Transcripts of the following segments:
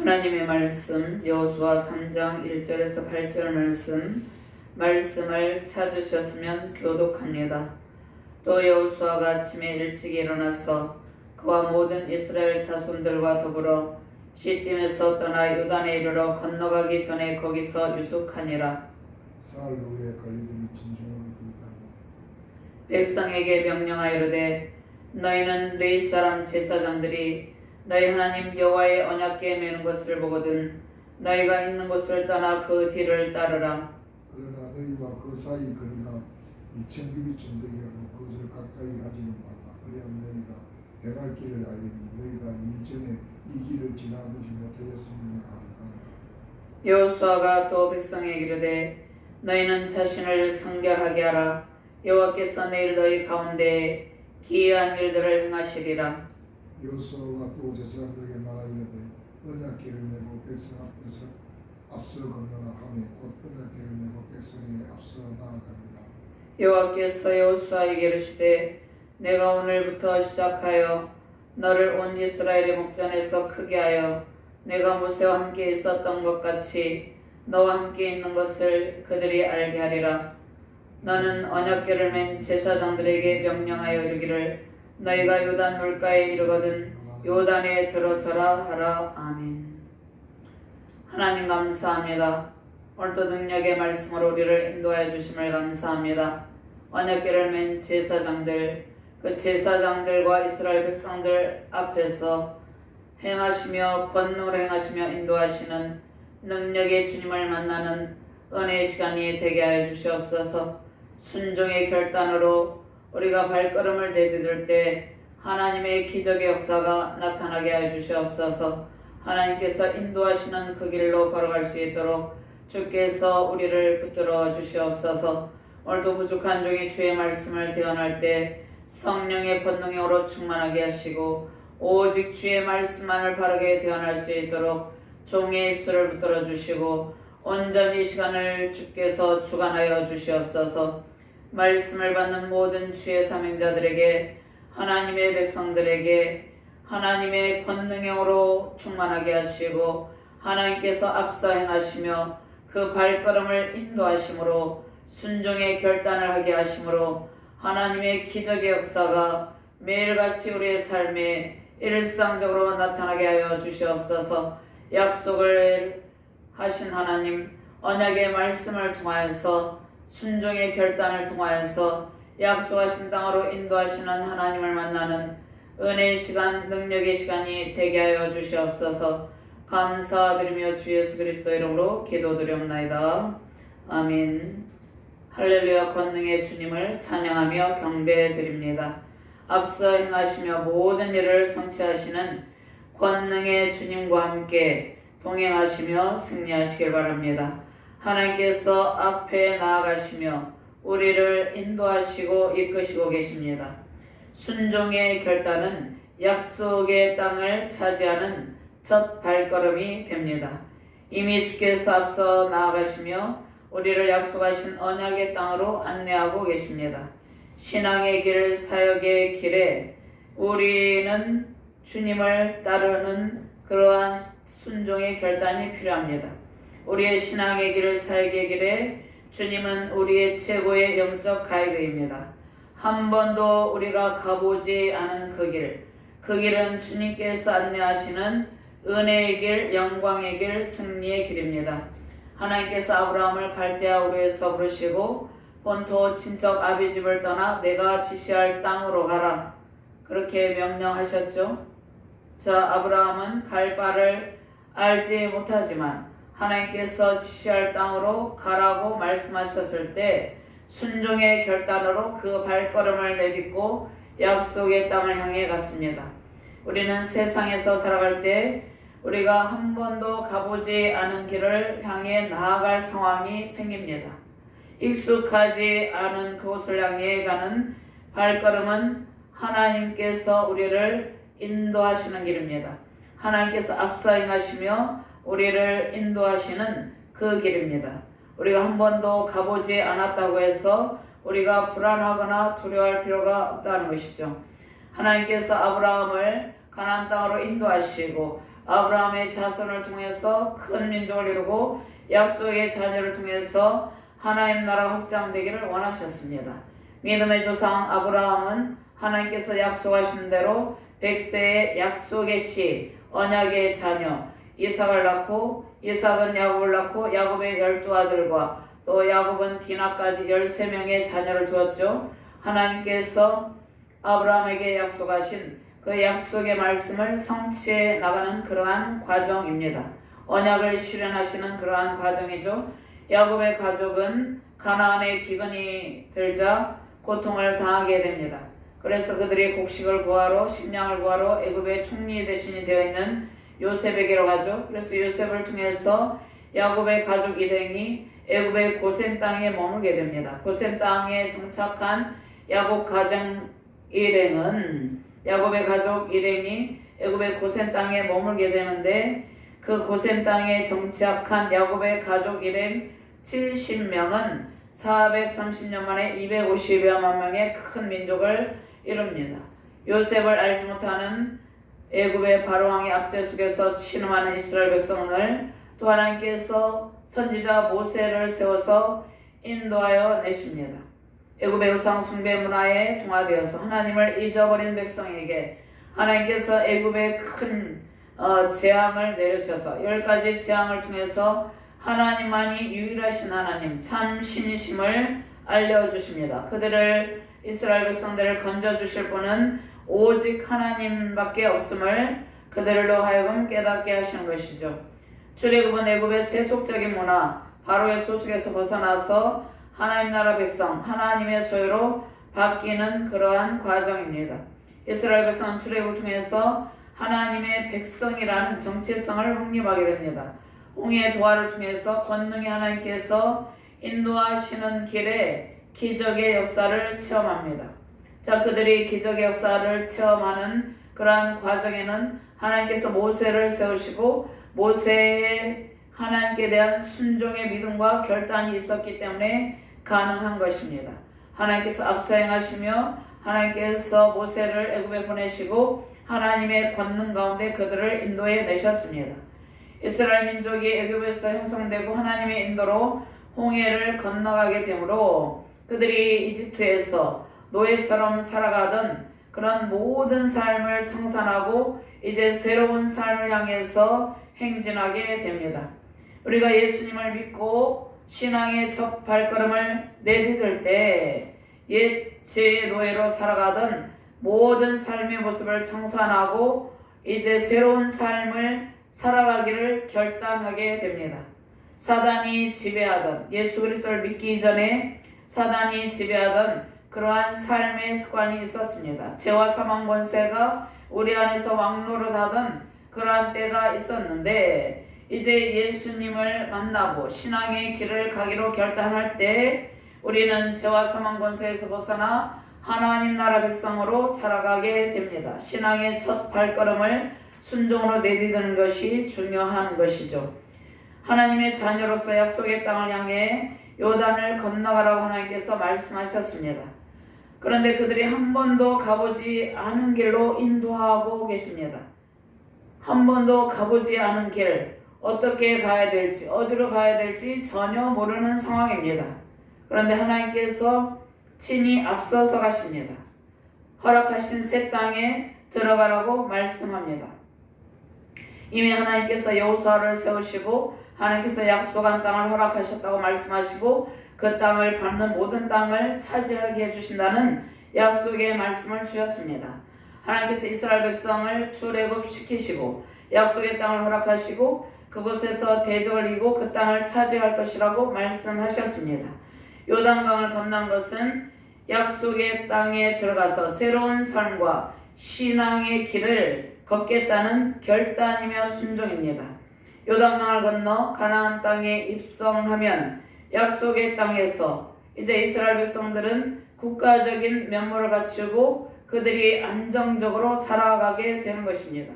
하나님의 말씀 여호수아 3장 1절에서 8절 말씀을 찾으셨으면 교독합니다. 또 여호수아가 아침에 일찍 일어나서 그와 모든 이스라엘 자손들과 더불어 시딤에서 떠나 요단에 이르러 건너가기 전에 거기서 유숙하니라. 사흘 후에 관리들이 진중으로 들다니니 백성에게 명령하이르되 너희는 레위 사람 제사장들이 너희 하나님 여호와의 언약궤에 매는 것을 보거든 너희가 있는 곳을 떠나 그 뒤를 따르라. 그러나 너희와 그 사이 거리가 2000규빗쯤 되게 하고 그것을 가까이 하지는 말라. 그리하면 너희가 행할 길을 알리니 너희가 이전에 이 길을 지나보지 못하였음이니라 하니라. 여호수아가 또 백성에게 이르되 너희는 자신을 성결하게 하라. 여호와께서 내일 너희 가운데 기이한 일들을 행하시리라. 여호수아가 또 제사장들에게 말하이르되 언약궤를 메고 백성 앞에서 앞서 건너라 하며 곧 언약궤를 메고 백성에게 앞서 나아가니라. 여호와께서 여호수아에게 이르시되 내가 오늘부터 시작하여 너를 온 이스라엘의 목전에서 크게 하여 내가 모세와 함께 있었던 것 같이 너와 함께 있는 것을 그들이 알게 하리라. 너는 언약궤를 맨 제사장들에게 명령하여 이르기를 너희가 요단 물가에 이르거든 요단에 들어서라 하라. 아멘. 하나님 감사합니다. 오늘도 능력의 말씀으로 우리를 인도하여 주심을 감사합니다. 언약궤를 맨 제사장들, 그 제사장들과 이스라엘 백성들 앞에서 행하시며 권능으로 행하시며 인도하시는 능력의 주님을 만나는 은혜의 시간이 되게 하여 주시옵소서. 순종의 결단으로 우리가 발걸음을 내디딜 때 하나님의 기적의 역사가 나타나게 하여 주시옵소서. 하나님께서 인도하시는 그 길로 걸어갈 수 있도록 주께서 우리를 붙들어 주시옵소서. 오늘도 부족한 종이 주의 말씀을 대언할 때 성령의 권능으로 충만하게 하시고 오직 주의 말씀만을 바르게 대언할 수 있도록 종의 입술을 붙들어 주시고 온전히 시간을 주께서 주관하여 주시옵소서. 말씀을 받는 모든 주의 사명자들에게 하나님의 백성들에게 하나님의 권능으로 충만하게 하시고 하나님께서 앞서 행하시며 그 발걸음을 인도하심으로 순종의 결단을 하게 하심으로 하나님의 기적의 역사가 매일같이 우리의 삶에 일상적으로 나타나게 하여 주시옵소서. 약속을 하신 하나님, 언약의 말씀을 통하여서 순종의 결단을 통하여서 약속하신 땅으로 인도하시는 하나님을 만나는 은혜의 시간, 능력의 시간이 되게 하여 주시옵소서. 감사드리며 주 예수 그리스도 이름으로 기도드리옵나이다. 아멘. 할렐루야. 권능의 주님을 찬양하며 경배드립니다. 앞서 행하시며 모든 일을 성취하시는 권능의 주님과 함께 동행하시며 승리하시길 바랍니다. 하나님께서 앞에 나아가시며 우리를 인도하시고 이끄시고 계십니다. 순종의 결단은 약속의 땅을 차지하는 첫 발걸음이 됩니다. 이미 주께서 앞서 나아가시며 우리를 약속하신 언약의 땅으로 안내하고 계십니다. 신앙의 길, 사역의 길에 우리는 주님을 따르는 그러한 순종의 결단이 필요합니다. 우리의 신앙의 길, 사역의 길에 주님은 우리의 최고의 영적 가이드입니다. 한 번도 우리가 가보지 않은 그 길은 주님께서 안내하시는 은혜의 길, 영광의 길, 승리의 길입니다. 하나님께서 아브라함을 갈대아 우르에서 부르시고 본토 친척 아비집을 떠나 내가 지시할 땅으로 가라 그렇게 명령하셨죠. 자, 아브라함은 갈 바를 알지 못하지만 하나님께서 지시할 땅으로 가라고 말씀하셨을 때 순종의 결단으로 그 발걸음을 내딛고 약속의 땅을 향해 갔습니다. 우리는 세상에서 살아갈 때 우리가 한 번도 가보지 않은 길을 향해 나아갈 상황이 생깁니다. 익숙하지 않은 그곳을 향해 가는 발걸음은 하나님께서 우리를 인도하시는 길입니다. 하나님께서 앞서 행하시며 우리를 인도하시는 그 길입니다. 우리가 한 번도 가보지 않았다고 해서 우리가 불안하거나 두려워할 필요가 없다는 것이죠. 하나님께서 아브라함을 가나안 땅으로 인도하시고 아브라함의 자손을 통해서 큰 민족을 이루고 약속의 자녀를 통해서 하나님 나라가 확장되기를 원하셨습니다. 믿음의 조상 아브라함은 하나님께서 약속하신 대로 100세의 약속의 씨 언약의 자녀 이삭을 낳고 이삭은 야곱을 낳고 야곱의 12아들과 또 야곱은 디나까지 13명의 자녀를 두었죠. 하나님께서 아브라함에게 약속하신 그 약속의 말씀을 성취해 나가는 그러한 과정입니다. 언약을 실현하시는 그러한 과정이죠. 야곱의 가족은 가나안의 기근이 들자 고통을 당하게 됩니다. 그래서 그들이 곡식을 구하러 식량을 구하러 애굽의 총리 대신이 되어 있는 요셉에게로 가죠. 그래서 요셉을 통해서 야곱의 가족 일행이 애굽의 고센 땅에 머물게 됩니다. 고센 땅에 정착한 야곱의 가족 일행이 애굽의 고센 땅에 머물게 되는데 그 고센 땅에 정착한 야곱의 가족 일행 70명은 430년 만에 250여만 명의 큰 민족을 이룹니다. 요셉을 알지 못하는 애굽의 바로왕의 압제 속에서 신음하는 이스라엘 백성을 또 하나님께서 선지자 모세를 세워서 인도하여 내십니다. 애굽의 우상 숭배 문화에 동화되어서 하나님을 잊어버린 백성에게 하나님께서 애굽의 큰 재앙을 내려주셔서 10가지 재앙을 통해서 하나님만이 유일하신 하나님 참 신이심을 알려주십니다. 그들을 이스라엘 백성들을 건져주실 분은 오직 하나님밖에 없음을 그들로 하여금 깨닫게 하시는 것이죠. 출애굽은 애굽의 세속적인 문화 바로의 소속에서 벗어나서 하나님 나라 백성 하나님의 소유로 바뀌는 그러한 과정입니다. 이스라엘 백성은 출애굽을 통해서 하나님의 백성이라는 정체성을 확립하게 됩니다. 홍해의 도하를 통해서 권능의 하나님께서 인도하시는 길에 기적의 역사를 체험합니다. 자, 그들이 기적의 역사를 체험하는 그러한 과정에는 하나님께서 모세를 세우시고 모세의 하나님께 대한 순종의 믿음과 결단이 있었기 때문에 가능한 것입니다. 하나님께서 앞서 행하시며 하나님께서 모세를 애굽에 보내시고 하나님의 권능 가운데 그들을 인도해 내셨습니다. 이스라엘 민족이 애굽에서 형성되고 하나님의 인도로 홍해를 건너가게 되므로 그들이 이집트에서 노예처럼 살아가던 그런 모든 삶을 청산하고 이제 새로운 삶을 향해서 행진하게 됩니다. 우리가 예수님을 믿고 신앙의 첫 발걸음을 내디딜 때 옛 죄의 노예로 살아가던 모든 삶의 모습을 청산하고 이제 새로운 삶을 살아가기를 결단하게 됩니다. 사단이 지배하던 예수 그리스도를 믿기 이전에 사단이 지배하던 그러한 삶의 습관이 있었습니다. 죄와 사망 권세가 우리 안에서 왕노릇하던 그러한 때가 있었는데 이제 예수님을 만나고 신앙의 길을 가기로 결단할 때 우리는 죄와 사망 권세에서 벗어나 하나님 나라 백성으로 살아가게 됩니다. 신앙의 첫 발걸음을 순종으로 내디디는 것이 중요한 것이죠. 하나님의 자녀로서 약속의 땅을 향해 요단을 건너가라고 하나님께서 말씀하셨습니다. 그런데 그들이 한 번도 가보지 않은 길로 인도하고 계십니다. 한 번도 가보지 않은 길, 어떻게 가야 될지, 어디로 가야 될지 전혀 모르는 상황입니다. 그런데 하나님께서 친히 앞서서 가십니다. 허락하신 새 땅에 들어가라고 말씀합니다. 이미 하나님께서 여호수아를 세우시고 하나님께서 약속한 땅을 허락하셨다고 말씀하시고 그 땅을 밟는 모든 땅을 차지하게 해주신다는 약속의 말씀을 주셨습니다. 하나님께서 이스라엘 백성을 출애굽시키시고 약속의 땅을 허락하시고 그곳에서 대적을 이기고 그 땅을 차지할 것이라고 말씀하셨습니다. 요단강을 건넌 것은 약속의 땅에 들어가서 새로운 삶과 신앙의 길을 걷겠다는 결단이며 순종입니다. 요단강을 건너 가나안 땅에 입성하면 약속의 땅에서 이제 이스라엘 백성들은 국가적인 면모를 갖추고 그들이 안정적으로 살아가게 되는 것입니다.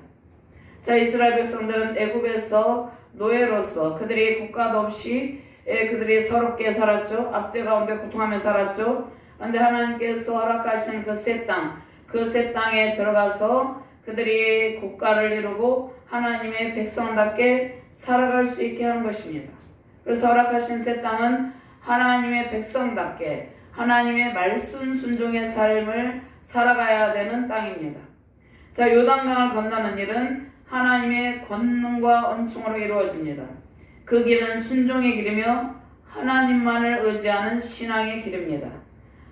자, 이스라엘 백성들은 애굽에서 노예로서 그들이 국가도 없이 그들이 서럽게 살았죠. 압제 가운데 고통하며 살았죠. 그런데 하나님께서 허락하신 그 새 땅, 그 새 땅에 들어가서 그들이 국가를 이루고 하나님의 백성답게 살아갈 수 있게 하는 것입니다. 그래서 허락하신 새 땅은 하나님의 백성답게 하나님의 말씀 순종의 삶을 살아가야 되는 땅입니다. 자, 요단강을 건너는 일은 하나님의 권능과 은총으로 이루어집니다. 그 길은 순종의 길이며 하나님만을 의지하는 신앙의 길입니다.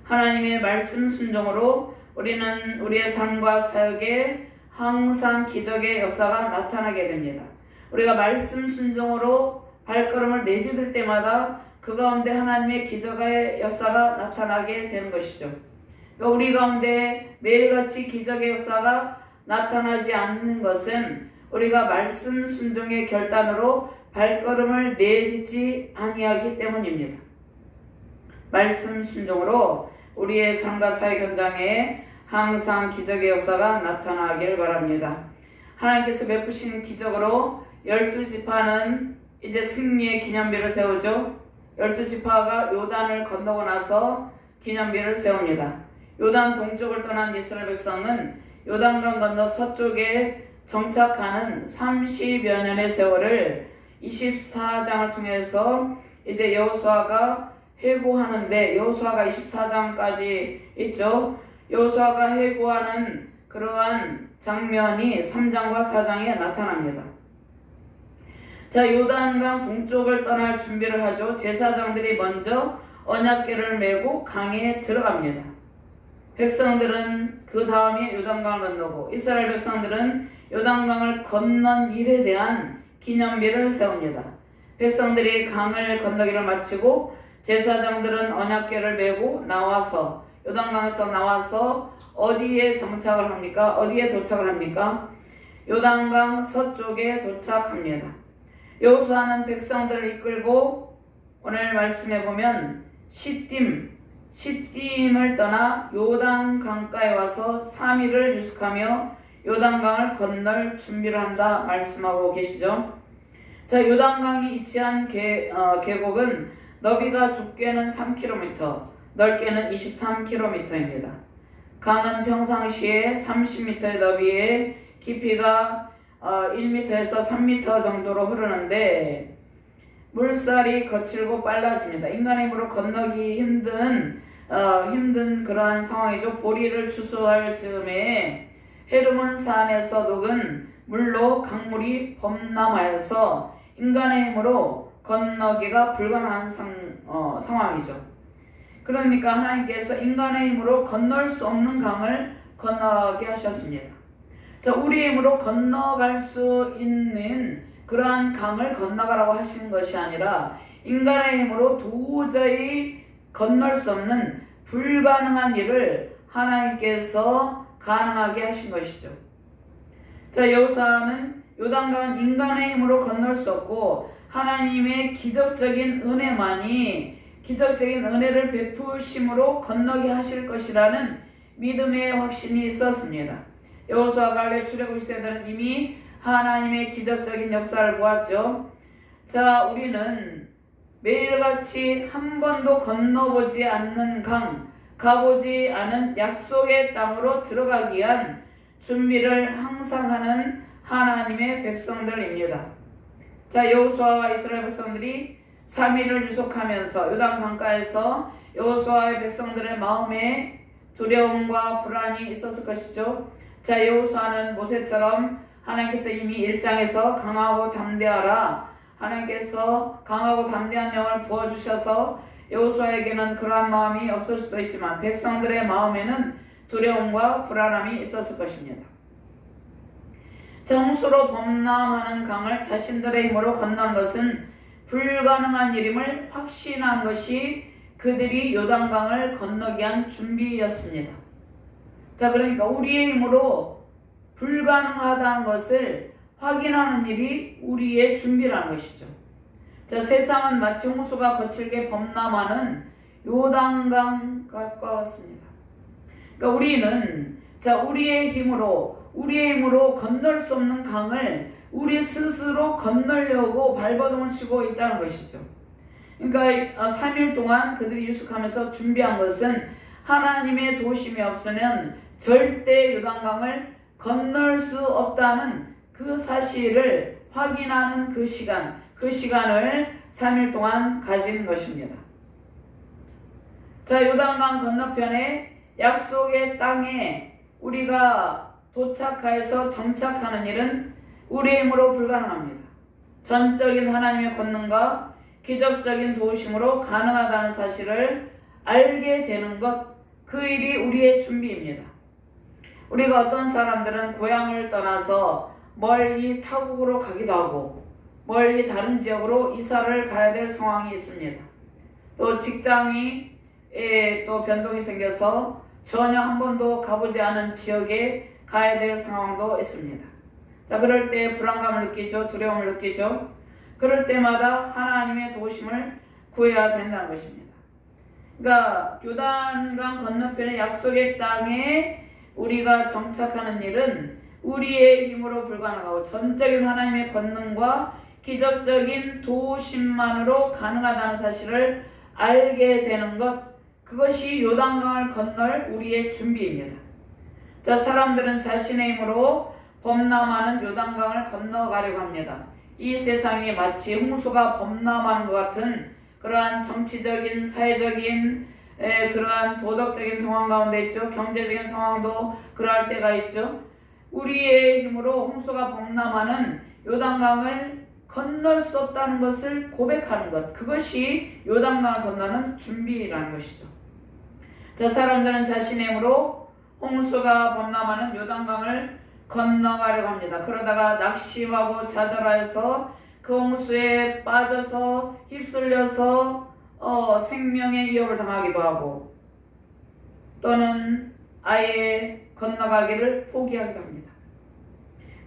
하나님의 말씀 순종으로 우리는 우리의 삶과 사역에 항상 기적의 역사가 나타나게 됩니다. 우리가 말씀 순종으로 발걸음을 내디딜 때마다 그 가운데 하나님의 기적의 역사가 나타나게 되는 것이죠. 그러니까 우리 가운데 매일같이 기적의 역사가 나타나지 않는 것은 우리가 말씀 순종의 결단으로 발걸음을 내딛지 아니하기 때문입니다. 말씀 순종으로 우리의 삶과 사회 현장에 항상 기적의 역사가 나타나길 바랍니다. 하나님께서 베푸신 기적으로 12지파는 이제 승리의 기념비를 세우죠. 12지파가 요단을 건너고 나서 기념비를 세웁니다. 요단 동쪽을 떠난 이스라엘 백성은 요단강 건너 서쪽에 정착하는 30여 년의 세월을 24장을 통해서 이제 여호수아가 회고하는데, 여호수아가 24장까지 있죠. 여호수아가 회고하는 그러한 장면이 3장과 4장에 나타납니다. 자, 요단강 동쪽을 떠날 준비를 하죠. 제사장들이 먼저 언약궤를 메고 강에 들어갑니다. 백성들은 그 다음에 요단강을 건너고 이스라엘 백성들은 요단강을 건넌 일에 대한 기념비를 세웁니다. 백성들이 강을 건너기를 마치고 제사장들은 언약궤를 메고 나와서 요단강에서 나와서 어디에 정착을 합니까? 어디에 도착을 합니까? 요단강 서쪽에 도착합니다. 여호수아는 백성들을 이끌고 오늘 말씀해 보면 시딤을 떠나 요단 강가에 와서 3일을 유숙하며 요단강을 건널 준비를 한다 말씀하고 계시죠. 자, 요단강이 위치한 계곡은 너비가 좁게는 3km, 넓게는 23km입니다. 강은 평상시에 30m의 너비에 깊이가 1m에서 3m 정도로 흐르는데 물살이 거칠고 빨라집니다. 인간의 힘으로 건너기 힘든 그러한 상황이죠. 보리를 추수할 즈음에 헤르몬 산에서 녹은 물로 강물이 범람하여서 인간의 힘으로 건너기가 불가능한 상황이죠. 그러니까 하나님께서 인간의 힘으로 건널 수 없는 강을 건너게 하셨습니다. 자, 우리의 힘으로 건너갈 수 있는 그러한 강을 건너가라고 하시는 것이 아니라 인간의 힘으로 도저히 건널 수 없는 불가능한 일을 하나님께서 가능하게 하신 것이죠. 자, 여호수아는 요단강은 인간의 힘으로 건널 수 없고 하나님의 기적적인 은혜를 베푸심으로 건너게 하실 것이라는 믿음의 확신이 있었습니다. 여호수아 갈렙 출애굽 세대는 이미 하나님의 기적적인 역사를 보았죠. 자, 우리는 매일같이 한 번도 건너보지 않는 강, 가보지 않은 약속의 땅으로 들어가기 위한 준비를 항상 하는 하나님의 백성들입니다. 자, 여호수아와 이스라엘 백성들이 3일을 유속하면서 요단 강가에서 여호수아의 백성들의 마음에 두려움과 불안이 있었을 것이죠. 자, 여호수아는 모세처럼 하나님께서 이미 1장에서 강하고 담대하라, 하나님께서 강하고 담대한 영을 부어주셔서 여호수아에게는 그러한 마음이 없을 수도 있지만 백성들의 마음에는 두려움과 불안함이 있었을 것입니다. 정수로 범람하는 강을 자신들의 힘으로 건너는 것은 불가능한 일임을 확신한 것이 그들이 요단강을 건너기 위한 준비였습니다. 자, 그러니까 우리의 힘으로 불가능하다는 것을 확인하는 일이 우리의 준비라는 것이죠. 자, 세상은 마치 홍수가 거칠게 범람하는 요단강과 같습니다. 그러니까 우리는 우리의 힘으로 건널 수 없는 강을 우리 스스로 건너려고 발버둥을 치고 있다는 것이죠. 그러니까 3일 동안 그들이 유숙하면서 준비한 것은 하나님의 도우심이 없으면 절대 요단강을 건널 수 없다는 그 사실을 확인하는 그 시간을 3일 동안 가진 것입니다. 자, 요단강 건너편에 약속의 땅에 우리가 도착하여서 정착하는 일은 우리의 힘으로 불가능합니다. 전적인 하나님의 권능과 기적적인 도우심으로 가능하다는 사실을 알게 되는 것, 그 일이 우리의 준비입니다. 우리가 어떤 사람들은 고향을 떠나서 멀리 타국으로 가기도 하고 멀리 다른 지역으로 이사를 가야 될 상황이 있습니다. 또 직장이 또 변동이 생겨서 전혀 한 번도 가보지 않은 지역에 가야 될 상황도 있습니다. 자, 그럴 때 불안감을 느끼죠. 두려움을 느끼죠. 그럴 때마다 하나님의 도우심을 구해야 된다는 것입니다. 그러니까 요단강 건너편의 약속의 땅에 우리가 정착하는 일은 우리의 힘으로 불가능하고 전적인 하나님의 권능과 기적적인 도우심만으로 가능하다는 사실을 알게 되는 것, 그것이 요단강을 건널 우리의 준비입니다. 자, 사람들은 자신의 힘으로 범람하는 요단강을 건너가려고 합니다. 이 세상이 마치 홍수가 범람하는 것 같은 그러한 정치적인, 사회적인, 그러한 도덕적인 상황 가운데 있죠. 경제적인 상황도 그러할 때가 있죠. 우리의 힘으로 홍수가 범람하는 요단강을 건널 수 없다는 것을 고백하는 것, 그것이 요단강을 건너는 준비라는 것이죠. 자, 사람들은 자신의 힘으로 홍수가 범람하는 요단강을 건너가려고 합니다. 그러다가 낙심하고 좌절하여서 그 홍수에 빠져서 휩쓸려서 생명의 위협을 당하기도 하고 또는 아예 건너가기를 포기하기도 합니다.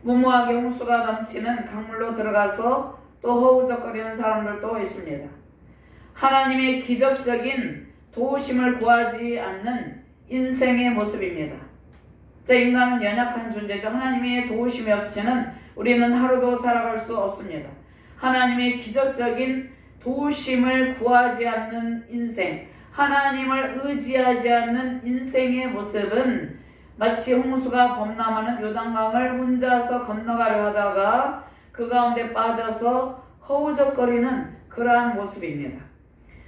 무모하게 홍수가 넘치는 강물로 들어가서 또 허우적거리는 사람들도 있습니다. 하나님의 기적적인 도우심을 구하지 않는 인생의 모습입니다. 자, 인간은 연약한 존재죠. 하나님의 도우심이 없이는 우리는 하루도 살아갈 수 없습니다. 하나님의 기적적인 도우심을 구하지 않는 인생, 하나님을 의지하지 않는 인생의 모습은 마치 홍수가 범람하는 요단강을 혼자서 건너가려 하다가 그 가운데 빠져서 허우적거리는 그러한 모습입니다.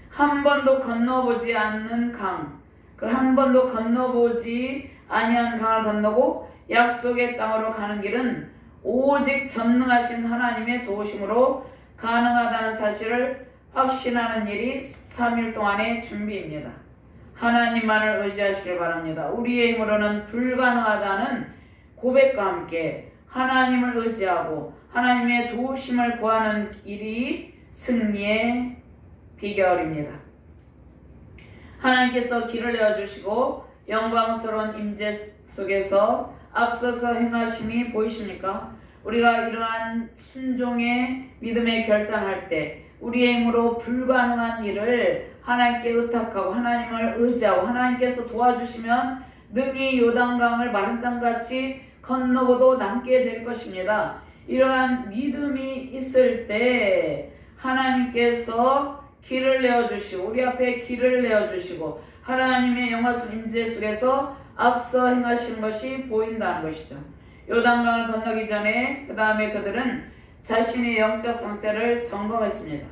한 번도 건너보지 않는 강, 그 한 번도 건너보지 아니한 강을 건너고 약속의 땅으로 가는 길은 오직 전능하신 하나님의 도우심으로 가능하다는 사실을 확신하는 일이 3일 동안의 준비입니다. 하나님만을 의지하시길 바랍니다. 우리의 힘으로는 불가능하다는 고백과 함께 하나님을 의지하고 하나님의 도우심을 구하는 일이 승리의 비결입니다. 하나님께서 길을 내어주시고 영광스러운 임재 속에서 앞서서 행하심이 보이십니까? 우리가 이러한 순종의 믿음의 결단할 때 우리의 힘으로 불가능한 일을 하나님께 의탁하고 하나님을 의지하고 하나님께서 도와주시면 능히 요단강을 마른 땅같이 건너고도 남게 될 것입니다. 이러한 믿음이 있을 때 하나님께서 길을 내어주시고 우리 앞에 길을 내어주시고 하나님의 영화스러운 임재 속에서 앞서 행하시는 것이 보인다는 것이죠. 요단강을 건너기 전에 그 다음에 그들은 자신의 영적 상태를 점검했습니다.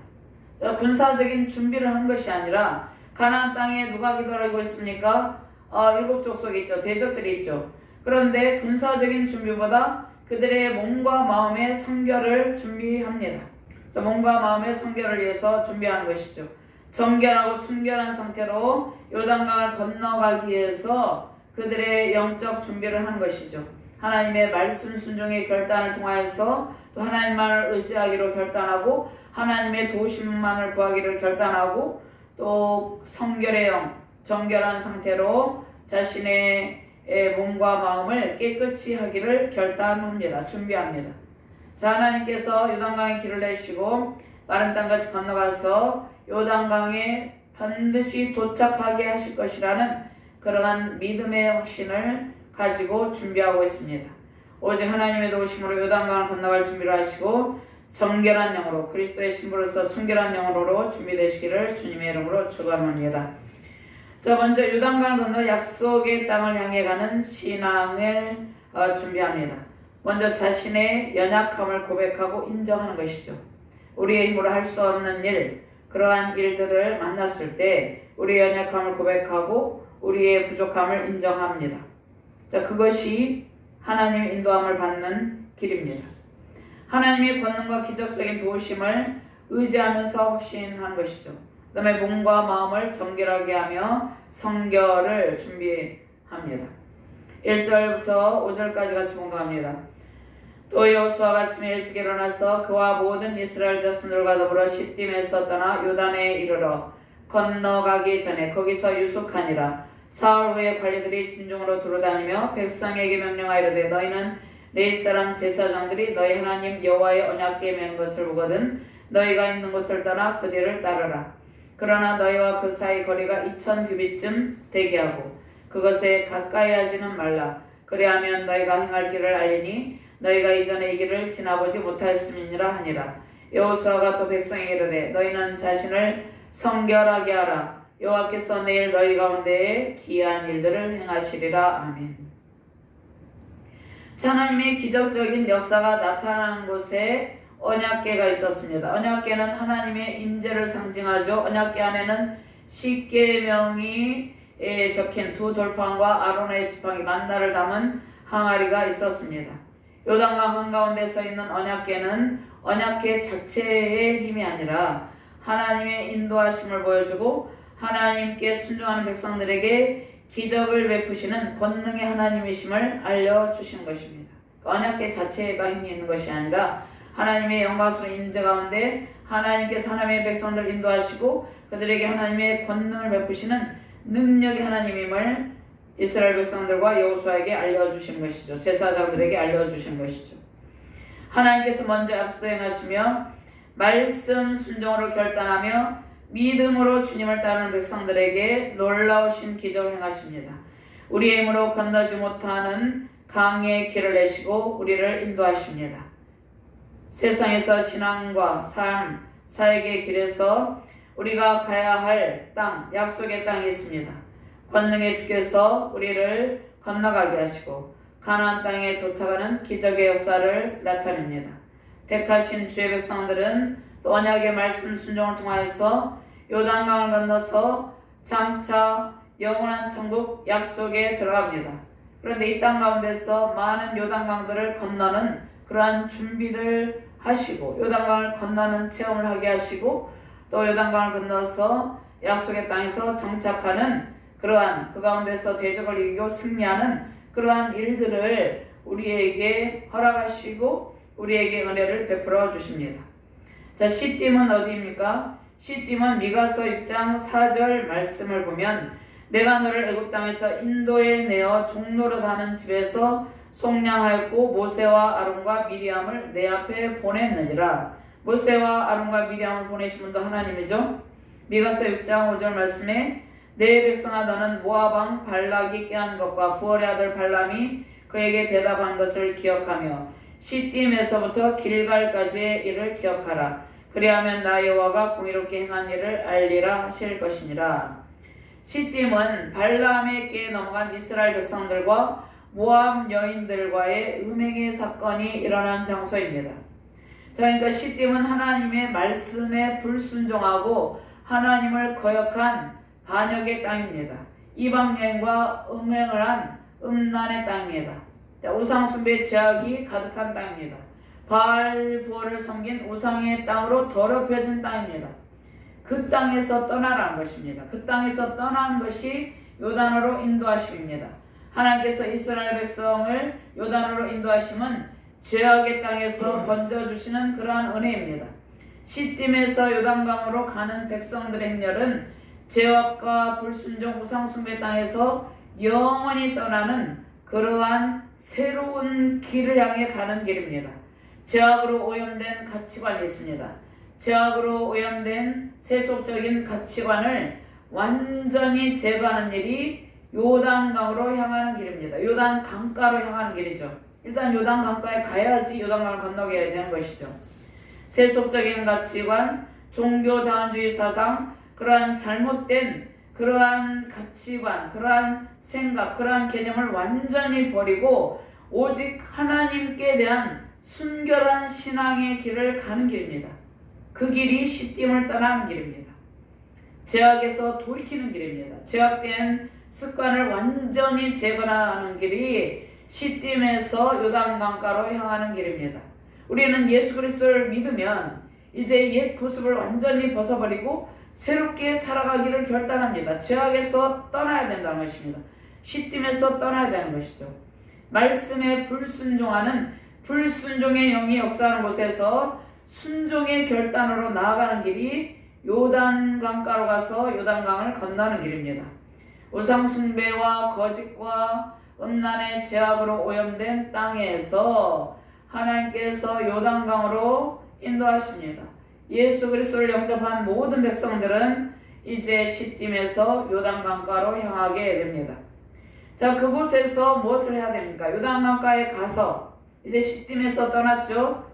군사적인 준비를 한 것이 아니라 가나안 땅에 누가 기다리고 있습니까? 7 족속이 있죠. 대적들이 있죠. 그런데 군사적인 준비보다 그들의 몸과 마음의 성결을 준비합니다. 몸과 마음의 성결을 위해서 준비하는 것이죠. 정결하고 순결한 상태로 요단강을 건너가기 위해서 그들의 영적 준비를 한 것이죠. 하나님의 말씀 순종의 결단을 통하여서 또 하나님만을 의지하기로 결단하고 하나님의 도우심만을 구하기를 결단하고 또 성결의 영, 정결한 상태로 자신의 몸과 마음을 깨끗이 하기를 결단합니다. 준비합니다. 자, 하나님께서 요단강에 길을 내시고 마른 땅같이 건너가서 요단강에 반드시 도착하게 하실 것이라는 그러한 믿음의 확신을 가지고 준비하고 있습니다. 오직 하나님의 도우심으로 요단강을 건너갈 준비를 하시고 정결한 영으로 그리스도의 신부로서 순결한 영으로 준비되시기를 주님의 이름으로 축원합니다. 자, 먼저 요단강을 건너 약속의 땅을 향해 가는 신앙을 준비합니다. 먼저 자신의 연약함을 고백하고 인정하는 것이죠. 우리의 힘으로 할 수 없는 일, 그러한 일들을 만났을 때 우리의 연약함을 고백하고 우리의 부족함을 인정합니다. 자, 그것이 하나님의 인도함을 받는 길입니다. 하나님의 권능과 기적적인 도우심을 의지하면서 확신하는 것이죠. 그 다음에 몸과 마음을 정결하게 하며 성결을 준비합니다. 1절부터 5절까지 같이 공부합니다. 또 여호수아가 아침에 일찍 일어나서 그와 모든 이스라엘 자손들과 더불어 시딤에서 떠나 요단에 이르러 건너가기 전에 거기서 유숙하니라. 사흘 후에 관리들이 진중으로 두루다니며 백성에게 명령하이르되 너희는 네 사람 제사장들이 너희 하나님 여호와의 언약궤에 맨 것을 보거든 너희가 있는 곳을 떠나 그 뒤를 따르라. 그러나 너희와 그 사이 거리가 2000규빗쯤 되게 하고 그것에 가까이 하지는 말라. 그리하면 너희가 행할 길을 알리니 너희가 이전에 이 길을 지나보지 못하였음이니라 하니라. 여호수아가 또 백성에게 이르되 너희는 자신을 성결하게 하라. 여호와께서 내일 너희 가운데에 기이한 일들을 행하시리라. 아멘. 하나님의 기적적인 역사가 나타나는 곳에 언약궤가 있었습니다. 언약궤는 하나님의 임재를 상징하죠. 언약궤 안에는 십계명이 적힌 두 돌판과 아론의 지팡이 만나를 담은 항아리가 있었습니다. 요단강 한가운데 서 있는 언약궤는 언약궤 자체의 힘이 아니라 하나님의 인도하심을 보여주고 하나님께 순종하는 백성들에게 기적을 베푸시는 권능의 하나님이심을 알려주신 것입니다. 언약궤 자체가 힘이 있는 것이 아니라 하나님의 영광스러운 임재 가운데 하나님께서 하나님의 백성들을 인도하시고 그들에게 하나님의 권능을 베푸시는 능력의 하나님임을 이스라엘 백성들과 여호수아에게 알려주신 것이죠. 제사장들에게 알려주신 것이죠. 하나님께서 먼저 앞서 행하시며 말씀 순종으로 결단하며 믿음으로 주님을 따르는 백성들에게 놀라우신 기적을 행하십니다. 우리의 힘으로 건너지 못하는 강의 길을 내시고 우리를 인도하십니다. 세상에서 신앙과 삶, 사역의 길에서 우리가 가야 할 땅, 약속의 땅이 있습니다. 권능의 주께서 우리를 건너가게 하시고 가나안 땅에 도착하는 기적의 역사를 나타냅니다. 택하신 주의 백성들은 또 언약의 말씀 순종을 통하여서 요단강을 건너서 장차 영원한 천국 약속에 들어갑니다. 그런데 이 땅 가운데서 많은 요단강들을 건너는 그러한 준비를 하시고 요단강을 건너는 체험을 하게 하시고 또 요단강을 건너서 약속의 땅에서 정착하는 그러한 그 가운데서 대적을 이기고 승리하는 그러한 일들을 우리에게 허락하시고 우리에게 은혜를 베풀어 주십니다. 자, 시딤은 어디입니까? 시딤은 미가서 6장 4절 말씀을 보면 내가 너를 애굽 땅에서 인도에 내어 종노릇 하는 집에서 속량하였고 모세와 아론과 미리암을 내 앞에 보냈느니라. 모세와 아론과 미리암을 보내신 분도 하나님이죠. 미가서 6장 5절 말씀에 내 백성아 너는 모압 왕 발락이 꾀한 것과 부월의 아들 발람이 그에게 대답한 것을 기억하며 시딤에서부터 길갈까지의 일을 기억하라. 그리하면 나 여호와가 공의롭게 행한 일을 알리라 하실 것이니라. 시딤은 발람의 꾀에 넘어간 이스라엘 백성들과 모압 여인들과의 음행의 사건이 일어난 장소입니다. 자, 그러니까 시딤은 하나님의 말씀에 불순종하고 하나님을 거역한 반역의 땅입니다. 이방 여인과 음행을 한 음란의 땅입니다. 우상숭배 제약이 가득한 땅입니다. 바알 부월을 섬긴 우상의 땅으로 더럽혀진 땅입니다. 그 땅에서 떠나라는 것입니다. 그 땅에서 떠난 것이 요단으로 인도하심입니다. 하나님께서 이스라엘 백성을 요단으로 인도하심은 죄악의 땅에서 건져주시는 그러한 은혜입니다. 시딤에서 요단강으로 가는 백성들의 행렬은 죄악과 불순종 우상숭배 땅에서 영원히 떠나는 그러한 새로운 길을 향해 가는 길입니다. 죄악으로 오염된 가치관이 있습니다. 죄악으로 오염된 세속적인 가치관을 완전히 제거하는 일이 요단강으로 향하는 길입니다. 요단 강가로 향하는 길이죠. 일단 요단 강가에 가야지 요단강을 건너게 되는 것이죠. 세속적인 가치관, 종교다원주의 사상, 그러한 잘못된 그러한 가치관, 그러한 생각, 그러한 개념을 완전히 버리고 오직 하나님께 대한 순결한 신앙의 길을 가는 길입니다. 그 길이 시딤을 떠나는 길입니다. 죄악에서 돌이키는 길입니다. 죄악된 습관을 완전히 제거하는 길이 시딤에서 요단강가로 향하는 길입니다. 우리는 예수 그리스도를 믿으면 이제 옛 구습을 완전히 벗어버리고 새롭게 살아가기를 결단합니다. 죄악에서 떠나야 된다는 것입니다. 시딤에서 떠나야 되는 것이죠. 말씀에 불순종하는 불순종의 영이 역사하는 곳에서 순종의 결단으로 나아가는 길이 요단강가로 가서 요단강을 건너는 길입니다. 우상숭배와 거짓과 음란의 죄악으로 오염된 땅에서 하나님께서 요단강으로 인도하십니다. 예수 그리스도를 영접한 모든 백성들은 이제 시딤에서 요단강가로 향하게 됩니다. 자, 그곳에서 무엇을 해야 됩니까? 요단강가에 가서 이제 시딤에서 떠났죠.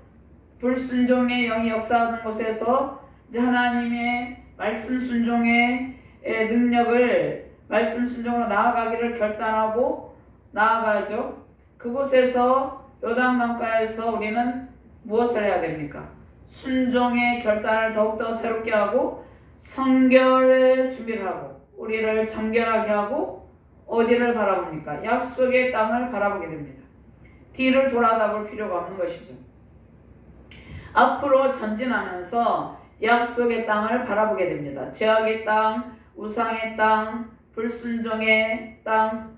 불순종의 영이 역사하는 곳에서 이제 하나님의 말씀 순종의 능력을 말씀 순종으로 나아가기를 결단하고 나아가죠. 그곳에서 요단강가에서 우리는 무엇을 해야 됩니까? 순종의 결단을 더욱더 새롭게 하고 성결의 준비를 하고 우리를 정결하게 하고 어디를 바라봅니까? 약속의 땅을 바라보게 됩니다. 뒤를 돌아다볼 필요가 없는 것이죠. 앞으로 전진하면서 약속의 땅을 바라보게 됩니다. 죄악의 땅, 우상의 땅, 불순종의 땅,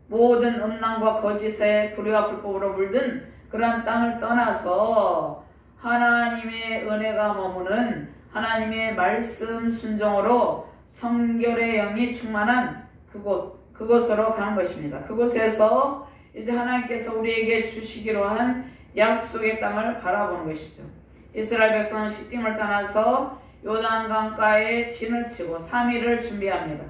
모든 음란과 거짓의 불의와 불법으로 물든 그러한 땅을 떠나서 하나님의 은혜가 머무는 하나님의 말씀 순종으로 성결의 영이 충만한 그곳으로 가는 것입니다. 그곳에서 이제 하나님께서 우리에게 주시기로 한 약속의 땅을 바라보는 것이죠. 이스라엘 백성은 시딤을 떠나서 요단강가에 진을 치고 3일을 준비합니다.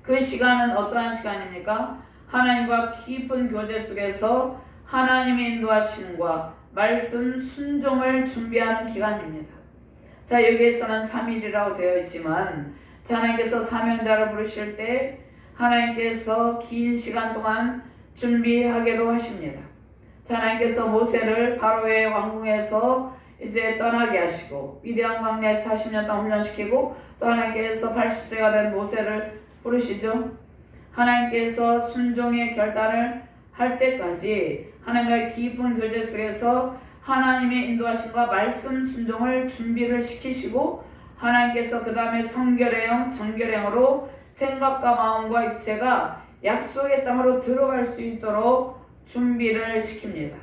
그 시간은 어떠한 시간입니까? 하나님과 깊은 교제 속에서 하나님의 인도하심과 말씀 순종을 준비하는 기간입니다. 자, 여기에서는 3일이라고 되어 있지만 하나님께서 사명자를 부르실 때 하나님께서 긴 시간 동안 준비하게도 하십니다. 하나님께서 모세를 바로의 왕궁에서 이제 떠나게 하시고 위대한 광야에서 40년 동안 훈련시키고 또 하나님께서 80세가 된 모세를 부르시죠. 하나님께서 순종의 결단을 할 때까지 하나님과의 깊은 교제 속에서 하나님의 인도하심과 말씀 순종을 준비를 시키시고 하나님께서 그 다음에 성결의 영, 정결의 영으로 생각과 마음과 육체가 약속의 땅으로 들어갈 수 있도록 준비를 시킵니다.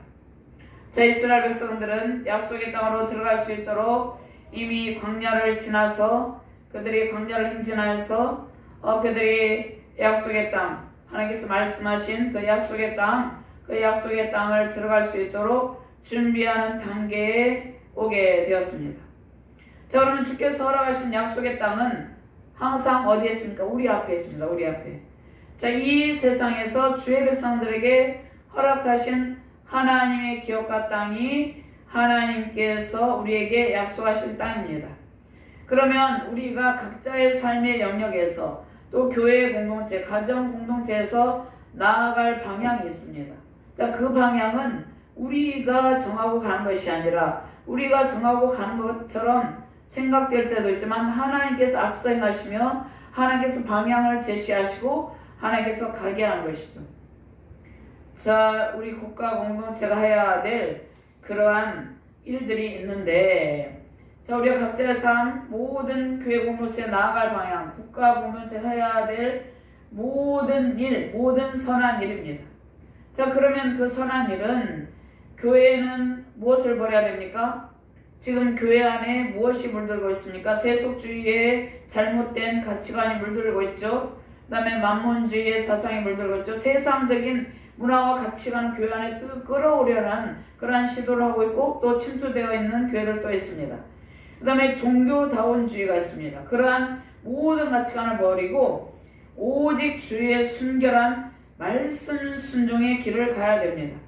자, 이스라엘 백성들은 약속의 땅으로 들어갈 수 있도록 이미 광야를 지나서 그들이 광야를 행진하여서 그들이 약속의 땅, 하나님께서 말씀하신 그 약속의 땅, 그 약속의 땅을 들어갈 수 있도록 준비하는 단계에 오게 되었습니다. 자, 그러면 주께서 허락하신 약속의 땅은 항상 어디에 있습니까? 우리 앞에 있습니다. 우리 앞에. 자, 이 세상에서 주의 백성들에게 허락하신 하나님의 기업과 땅이 하나님께서 우리에게 약속하신 땅입니다. 그러면 우리가 각자의 삶의 영역에서 또 교회 공동체, 가정 공동체에서 나아갈 방향이 있습니다. 자, 그 방향은 우리가 정하고 가는 것이 아니라 우리가 정하고 가는 것처럼 생각될 때도 있지만 하나님께서 앞서 행하시며 하나님께서 방향을 제시하시고 하나님께서 가게 하는 것이죠. 자, 우리 국가 공동체가 해야 될 그러한 일들이 있는데, 자, 우리가 각자의 삶, 모든 교회 공동체에 나아갈 방향, 국가 공동체가 해야 될 모든 일, 모든 선한 일입니다. 자, 그러면 그 선한 일은 교회는 무엇을 버려야 됩니까? 지금 교회 안에 무엇이 물들고 있습니까? 세속주의의 잘못된 가치관이 물들고 있죠. 그 다음에 만몬주의의 사상이 물들고 있죠. 세상적인 문화와 가치관을 교회 안에 끌어오려는 그러한 시도를 하고 있고 또 침투되어 있는 교회들도 있습니다. 그 다음에 종교다원주의가 있습니다. 그러한 모든 가치관을 버리고 오직 주의 순결한 말씀 순종의 길을 가야 됩니다.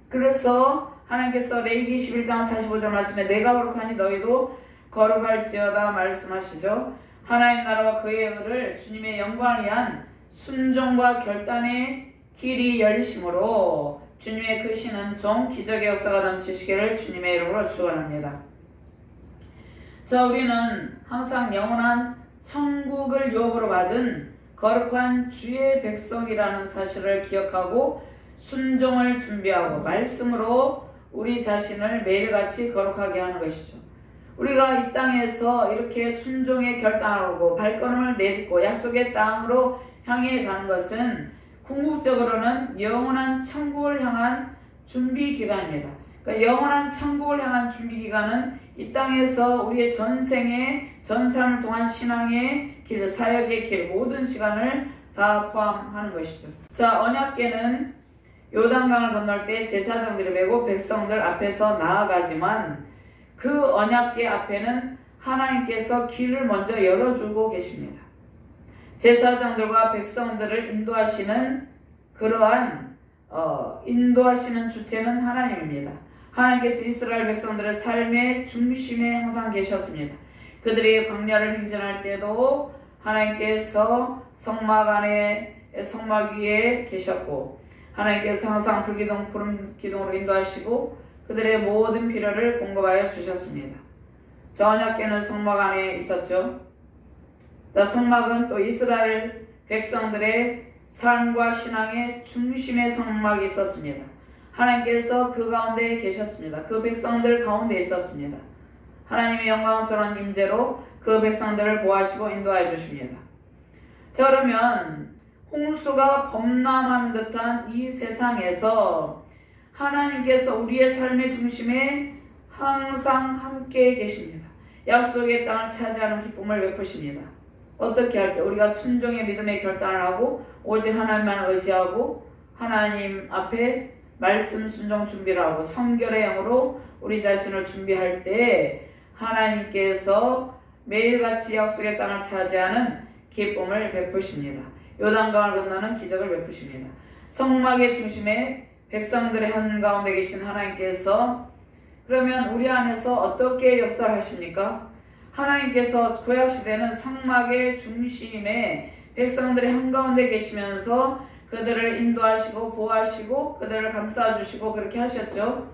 그래서 하나님께서 레위기 11장 45절 말씀에 내가 거룩하니 너희도 거룩할지어다 말씀하시죠. 하나님 나라와 그의 의를 주님의 영광을 위한 순종과 결단의 길이 열리심으로 주님의 크시는 종 기적의 역사가 넘치시기를 주님의 이름으로 축원합니다. 자, 우리는 항상 영원한 천국을 유업으로 받은 거룩한 주의 백성이라는 사실을 기억하고 순종을 준비하고 말씀으로 우리 자신을 매일같이 거룩하게 하는 것이죠. 우리가 이 땅에서 이렇게 순종의 결단하고 발걸음을 내딛고 약속의 땅으로 향해 가는 것은 궁극적으로는 영원한 천국을 향한 준비 기간입니다. 그러니까 영원한 천국을 향한 준비 기간은 이 땅에서 우리의 전생의 전생을 동안 신앙의 길, 사역의 길, 모든 시간을 다 포함하는 것이죠. 자, 언약궤는 요단강을 건널 때 제사장들이 메고 백성들 앞에서 나아가지만 그 언약궤 앞에는 하나님께서 길을 먼저 열어주고 계십니다. 제사장들과 백성들을 인도하시는 그러한 인도하시는 주체는 하나님입니다. 하나님께서 이스라엘 백성들의 삶의 중심에 항상 계셨습니다. 그들이 광야를 행진할 때도 하나님께서 성막 안에 성막 위에 계셨고 하나님께서 항상 불기둥 구름 기둥으로 인도하시고 그들의 모든 필요를 공급하여 주셨습니다. 저 언약궤는 성막 안에 있었죠. 성막은 또 이스라엘 백성들의 삶과 신앙의 중심의 성막이 있었습니다. 하나님께서 그 가운데 계셨습니다. 그 백성들 가운데 있었습니다. 하나님의 영광스러운 임재로 그 백성들을 보호하시고 인도하여 주십니다. 자, 그러면 홍수가 범람하는 듯한 이 세상에서 하나님께서 우리의 삶의 중심에 항상 함께 계십니다. 약속의 땅을 차지하는 기쁨을 베푸십니다. 어떻게 할 때 우리가 순종의 믿음의 결단을 하고 오직 하나님만 의지하고 하나님 앞에 말씀 순종 준비를 하고 성결의 영으로 우리 자신을 준비할 때 하나님께서 매일같이 약속의 땅을 차지하는 기쁨을 베푸십니다. 요단강을 건너는 기적을 베푸십니다. 성막의 중심에 백성들의 한가운데 계신 하나님께서 그러면 우리 안에서 어떻게 역사를 하십니까? 하나님께서 구약시대는 성막의 중심에 백성들의 한가운데 계시면서 그들을 인도하시고 보호하시고 그들을 감싸주시고 그렇게 하셨죠.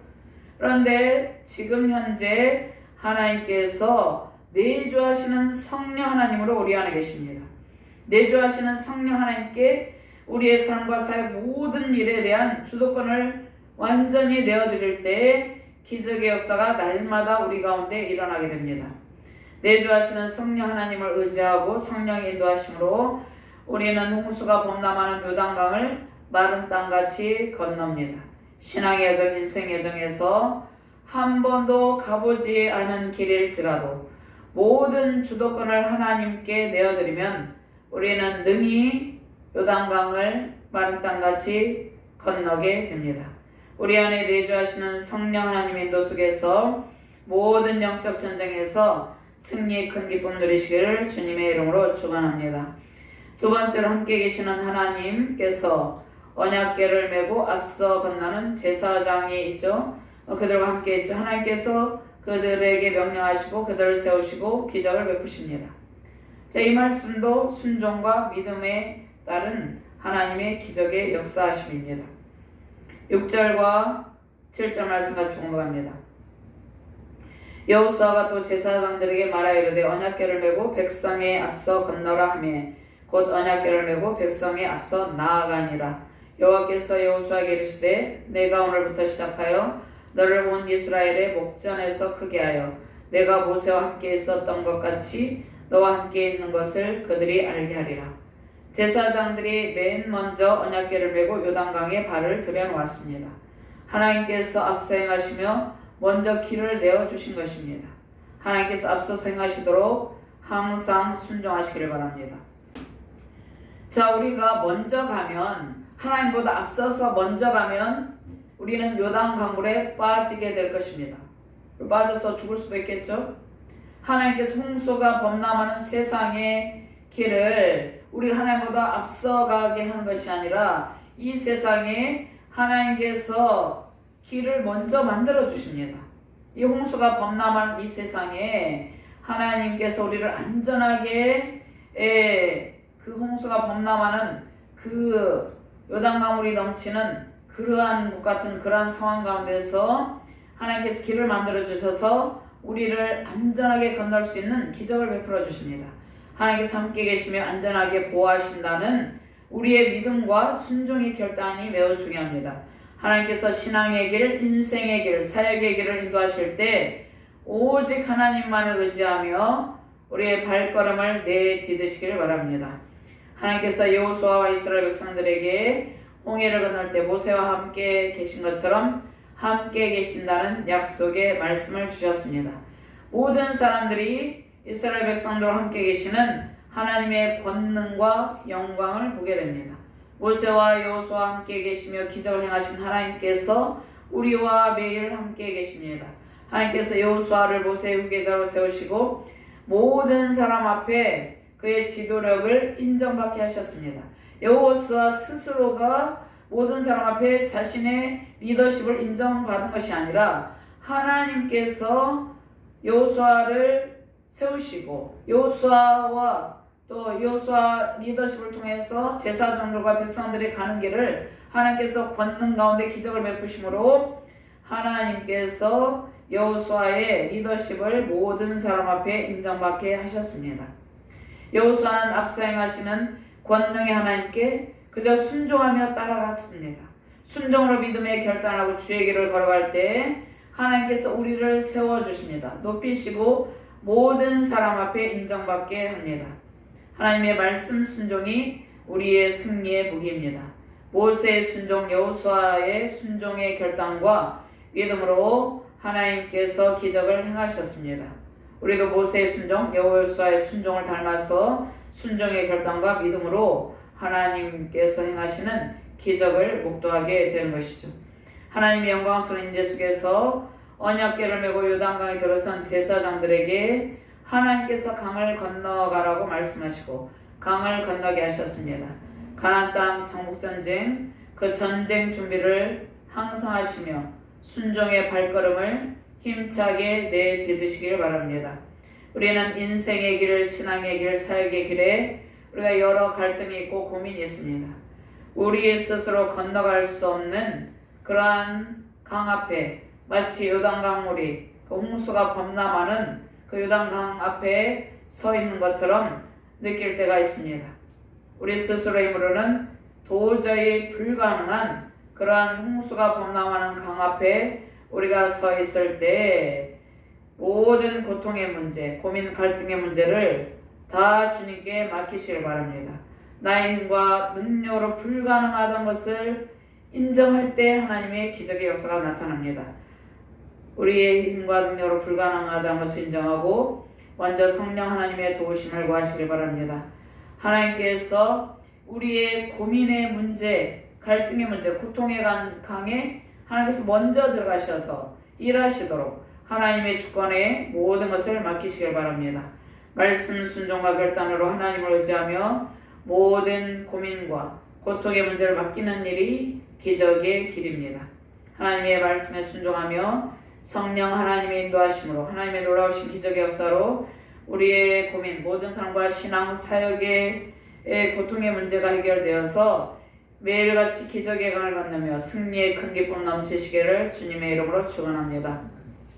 그런데 지금 현재 하나님께서 내주하시는 성령 하나님으로 우리 안에 계십니다. 내주하시는 성령 하나님께 우리의 삶과 사역 모든 일에 대한 주도권을 완전히 내어드릴 때 기적의 역사가 날마다 우리 가운데 일어나게 됩니다. 내주하시는 성령 하나님을 의지하고 성령의 인도하심으로 우리는 홍수가 범람하는 요단강을 마른 땅같이 건넙니다. 신앙의 여정, 인생 여정에서 한 번도 가보지 않은 길일지라도 모든 주도권을 하나님께 내어드리면 우리는 능히 요단강을 마른 땅같이 건너게 됩니다. 우리 안에 내주하시는 성령 하나님의 인도 속에서 모든 영적 전쟁에서 승리의 큰 기쁨 누리시기를 주님의 이름으로 축원합니다. 두 번째로 함께 계시는 하나님께서 언약궤를 메고 앞서 건너는 제사장이 있죠. 그들과 함께 있죠. 하나님께서 그들에게 명령하시고 그들을 세우시고 기적을 베푸십니다. 자, 이 말씀도 순종과 믿음에 따른 하나님의 기적의 역사하심입니다. 6절과 7절 말씀 같이 공부합니다. 여호수아가 또 제사장들에게 말하여 이르되 언약궤를 메고 백성에 앞서 건너라 하매 곧 언약궤를 메고 백성에 앞서 나아가니라. 여호와께서 여호수아에게 이르시되 내가 오늘부터 시작하여 너를 온 이스라엘의 목전에서 크게 하여 내가 모세와 함께 있었던 것 같이 너와 함께 있는 것을 그들이 알게 하리라. 제사장들이 맨 먼저 언약궤를 메고 요단강에 발을 들여놓았습니다. 하나님께서 앞서 행하시며 먼저 길을 내어주신 것입니다. 하나님께서 앞서서 행하시도록 항상 순종하시기를 바랍니다. 자, 우리가 먼저 가면 하나님보다 앞서서 먼저 가면 우리는 요단 강물에 빠지게 될 것입니다. 빠져서 죽을 수도 있겠죠. 하나님께서 홍수가 범람하는 세상의 길을 우리가 하나님보다 앞서가게 하는 것이 아니라 이 세상에 하나님께서 길을 먼저 만들어 주십니다. 이 홍수가 범람하는 이 세상에 하나님께서 우리를 안전하게 그 홍수가 범람하는 그 요단강물이 넘치는 그러한 것 같은 그러한 상황 가운데서 하나님께서 길을 만들어 주셔서 우리를 안전하게 건널 수 있는 기적을 베풀어 주십니다. 하나님께서 함께 계시며 안전하게 보호하신다는 우리의 믿음과 순종의 결단이 매우 중요합니다. 하나님께서 신앙의 길, 인생의 길, 사역의 길을 인도하실 때 오직 하나님만을 의지하며 우리의 발걸음을 내디디시기를 바랍니다. 하나님께서 여호수아와 이스라엘 백성들에게 홍해를 건널 때 모세와 함께 계신 것처럼 함께 계신다는 약속의 말씀을 주셨습니다. 모든 사람들이 이스라엘 백성들과 함께 계시는 하나님의 권능과 영광을 보게 됩니다. 모세와 여호수아와 함께 계시며 기적을 행하신 하나님께서 우리와 매일 함께 계십니다. 하나님께서 여호수아를 모세의 후계자로 세우시고 모든 사람 앞에 그의 지도력을 인정받게 하셨습니다. 여호수아 스스로가 모든 사람 앞에 자신의 리더십을 인정받은 것이 아니라 하나님께서 여호수아를 세우시고 여호수아와 또 여호수아 리더십을 통해서 제사장들과 백성들이 가는 길을 하나님께서 권능 가운데 기적을 베푸심으로 하나님께서 여호수아의 리더십을 모든 사람 앞에 인정받게 하셨습니다. 여호수아는 앞서 행하시는 권능의 하나님께 그저 순종하며 따라갔습니다. 순종으로 믿음의 결단하고 주의 길을 걸어갈 때 하나님께서 우리를 세워주십니다. 높이시고 모든 사람 앞에 인정받게 합니다. 하나님의 말씀 순종이 우리의 승리의 무기입니다. 모세의 순종, 여호수아의 순종의 결단과 믿음으로 하나님께서 기적을 행하셨습니다. 우리도 모세의 순종, 여호수아의 순종을 닮아서 순종의 결단과 믿음으로 하나님께서 행하시는 기적을 목도하게 되는 것이죠. 하나님의 영광스러운 인재 속에서 언약궤를 메고 요단강에 들어선 제사장들에게 하나님께서 강을 건너가라고 말씀하시고 강을 건너게 하셨습니다. 가나안 땅 정복전쟁, 그 전쟁 준비를 항상 하시며 순종의 발걸음을 힘차게 내디디시길 바랍니다. 우리는 인생의 길, 신앙의 길, 사역의 길에 우리가 여러 갈등이 있고 고민이 있습니다. 우리 스스로 건너갈 수 없는 그러한 강 앞에 마치 요단강물이 그 홍수가 범람하는 그 요단강 앞에 서 있는 것처럼 느낄 때가 있습니다. 우리 스스로의 힘으로는 도저히 불가능한 그러한 홍수가 범람하는 강 앞에 우리가 서 있을 때 모든 고통의 문제, 고민, 갈등의 문제를 다 주님께 맡기시길 바랍니다. 나의 힘과 능력으로 불가능하던 것을 인정할 때 하나님의 기적의 역사가 나타납니다. 우리의 힘과 능력으로 불가능하다는 것을 인정하고 먼저 성령 하나님의 도우심을 구하시길 바랍니다. 하나님께서 우리의 고민의 문제, 갈등의 문제, 고통의 강에 하나님께서 먼저 들어가셔서 일하시도록 하나님의 주권에 모든 것을 맡기시길 바랍니다. 말씀 순종과 결단으로 하나님을 의지하며 모든 고민과 고통의 문제를 맡기는 일이 기적의 길입니다. 하나님의 말씀에 순종하며 성령 하나님의 인도하심으로 하나님의 놀라우신 기적의 역사로 우리의 고민, 모든 삶과 신앙, 사역의 고통의 문제가 해결되어서 매일같이 기적의 강을 건너며 승리의 큰 기쁨 넘치시기를 주님의 이름으로 축원합니다.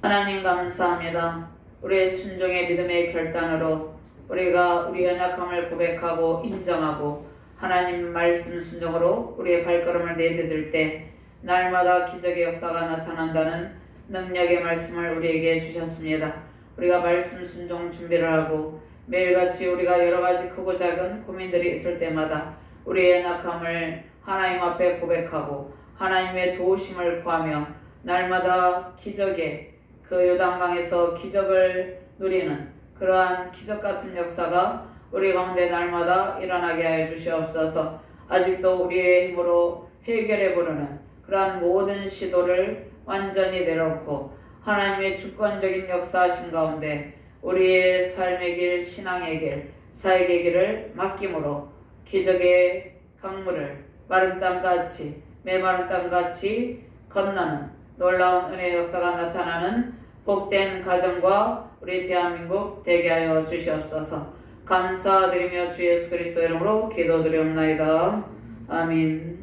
하나님 감사합니다. 우리의 순종의 믿음의 결단으로 우리가 우리 연약함을 고백하고 인정하고 하나님 말씀 순종으로 우리의 발걸음을 내디딜 때 날마다 기적의 역사가 나타난다는 능력의 말씀을 우리에게 주셨습니다. 우리가 말씀 순종 준비를 하고 매일같이 우리가 여러가지 크고 작은 고민들이 있을 때마다 우리의 연약함을 하나님 앞에 고백하고 하나님의 도우심을 구하며 날마다 기적의 그 요단강에서 기적을 누리는 그러한 기적같은 역사가 우리 가운데 날마다 일어나게 하여 주시옵소서. 아직도 우리의 힘으로 해결해 보려는 그러한 모든 시도를 완전히 내려놓고 하나님의 주권적인 역사하심 가운데 우리의 삶의 길, 신앙의 길, 사역의 길을 맡김으로 기적의 강물을 마른 땅같이 메마른 땅같이 건너는 놀라운 은혜의 역사가 나타나는 복된 가정과 우리 대한민국 되게 하여 주시옵소서. 감사드리며 주 예수 그리스도 이름으로 기도드리옵나이다. 아멘.